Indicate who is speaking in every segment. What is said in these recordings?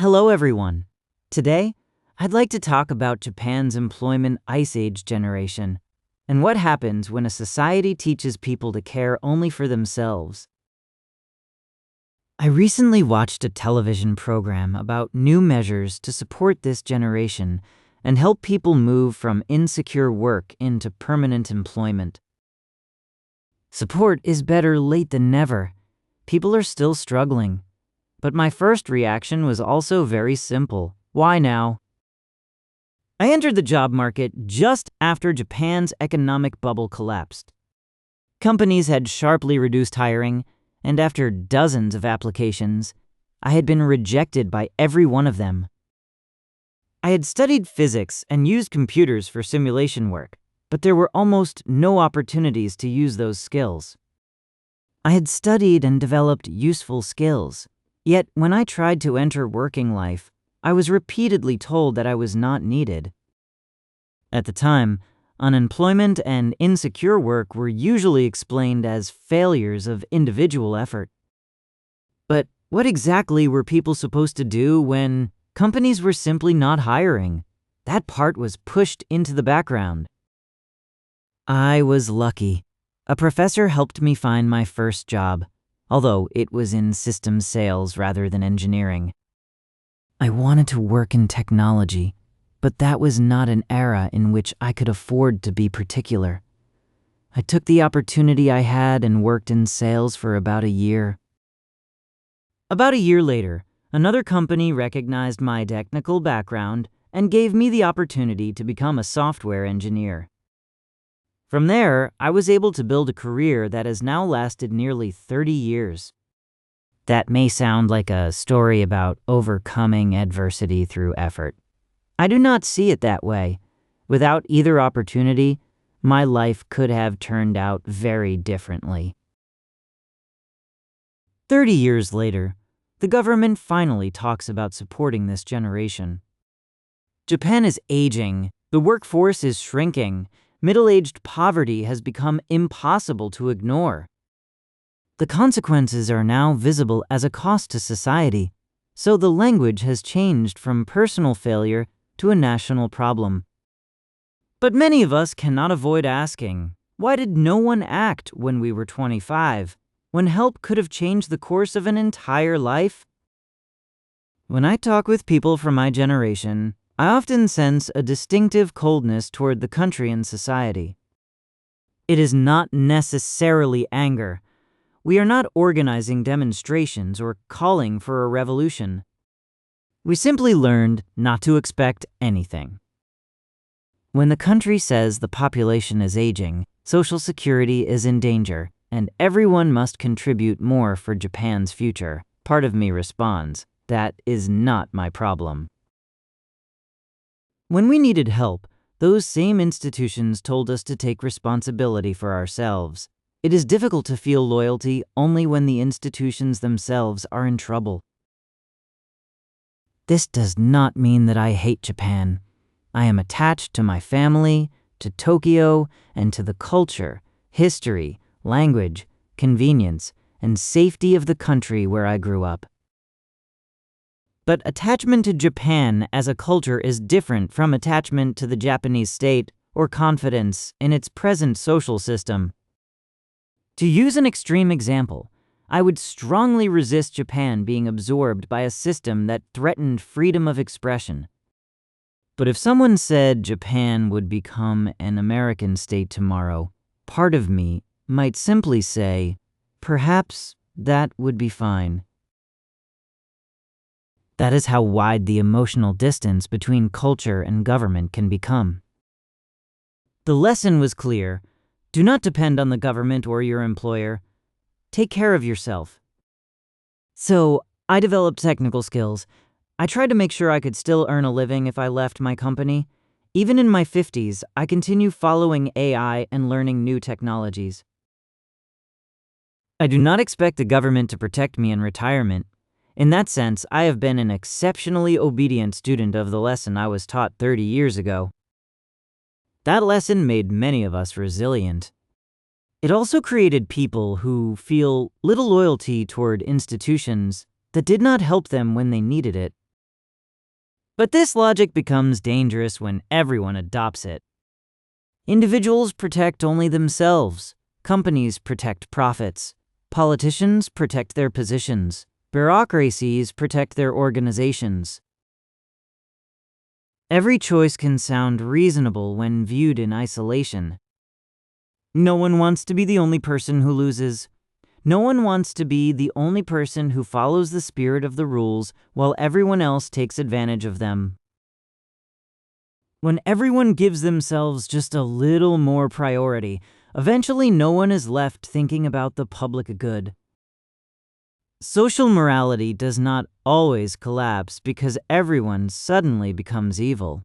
Speaker 1: Hello, everyone. Today, I'd like to talk about Japan's employment ice age generation and what happens when a society teaches people to care only for themselves. I recently watched a television program about new measures to support this generation and help people move from insecure work into permanent employment. Support is better late than never. People are still struggling. But my first reaction was also very simple. Why now? I entered the job market just after Japan's economic bubble collapsed. Companies had sharply reduced hiring, and after dozens of applications, I had been rejected by every one of them. I had studied physics and used computers for simulation work, but there were almost no opportunities to use those skills. I had studied and developed useful skills. Yet, when I tried to enter working life, I was repeatedly told that I was not needed. At the time, unemployment and insecure work were usually explained as failures of individual effort. But what exactly were people supposed to do when companies were simply not hiring? That part was pushed into the background. I was lucky. A professor helped me find my first job, although it was in systems sales rather than engineering. I wanted to work in technology, but that was not an era in which I could afford to be particular. I took the opportunity I had and worked in sales for about a year. About a year later, another company recognized my technical background and gave me the opportunity to become a software engineer. From there, I was able to build a career that has now lasted nearly 30 years. That may sound like a story about overcoming adversity through effort. I do not see it that way. Without either opportunity, my life could have turned out very differently. 30 years later, the government finally talks about supporting this generation. Japan is aging, the workforce is shrinking, middle-aged poverty has become impossible to ignore. The consequences are now visible as a cost to society, so the language has changed from personal failure to a national problem. But many of us cannot avoid asking, why did no one act when we were 25, when help could have changed the course of an entire life? When I talk with people from my generation, I often sense a distinctive coldness toward the country and society. It is not necessarily anger. We are not organizing demonstrations or calling for a revolution. We simply learned not to expect anything. When the country says the population is aging, Social Security is in danger, and everyone must contribute more for Japan's future, part of me responds, that is not my problem. When we needed help, those same institutions told us to take responsibility for ourselves. It is difficult to feel loyalty only when the institutions themselves are in trouble. This does not mean that I hate Japan. I am attached to my family, to Tokyo, and to the culture, history, language, convenience, and safety of the country where I grew up. But attachment to Japan as a culture is different from attachment to the Japanese state or confidence in its present social system. To use an extreme example, I would strongly resist Japan being absorbed by a system that threatened freedom of expression. But if someone said Japan would become an American state tomorrow, part of me might simply say, perhaps that would be fine. That is how wide the emotional distance between culture and government can become. The lesson was clear. Do not depend on the government or your employer. Take care of yourself. So, I developed technical skills. I tried to make sure I could still earn a living if I left my company. Even in my 50s, I continue following AI and learning new technologies. I do not expect the government to protect me in retirement. In that sense, I have been an exceptionally obedient student of the lesson I was taught 30 years ago. That lesson made many of us resilient. It also created people who feel little loyalty toward institutions that did not help them when they needed it. But this logic becomes dangerous when everyone adopts it. Individuals protect only themselves. Companies protect profits. Politicians protect their positions. Bureaucracies protect their organizations. Every choice can sound reasonable when viewed in isolation. No one wants to be the only person who loses. No one wants to be the only person who follows the spirit of the rules while everyone else takes advantage of them. When everyone gives themselves just a little more priority, eventually no one is left thinking about the public good. Social morality does not always collapse because everyone suddenly becomes evil.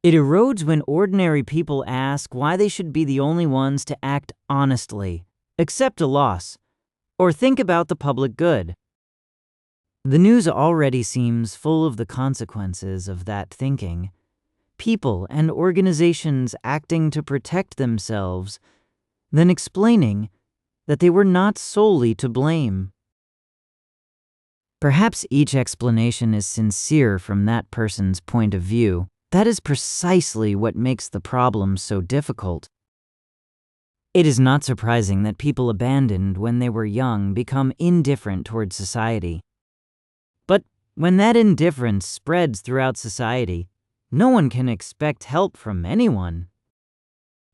Speaker 1: It erodes when ordinary people ask why they should be the only ones to act honestly, accept a loss, or think about the public good. The news already seems full of the consequences of that thinking. People and organizations acting to protect themselves, then explaining that they were not solely to blame. Perhaps each explanation is sincere from that person's point of view. That is precisely what makes the problem so difficult. It is not surprising that people abandoned when they were young become indifferent toward society. But when that indifference spreads throughout society, no one can expect help from anyone.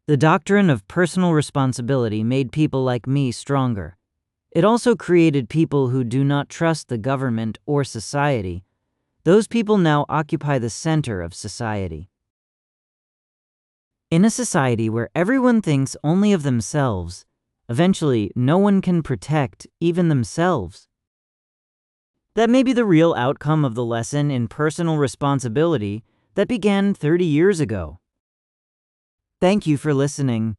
Speaker 1: The doctrine of personal responsibility made people like me stronger. It also created people who do not trust the government or society. Those people now occupy the center of society. In a society where everyone thinks only of themselves, eventually no one can protect even themselves. That may be the real outcome of the lesson in personal responsibility that began 30 years ago. Thank you for listening.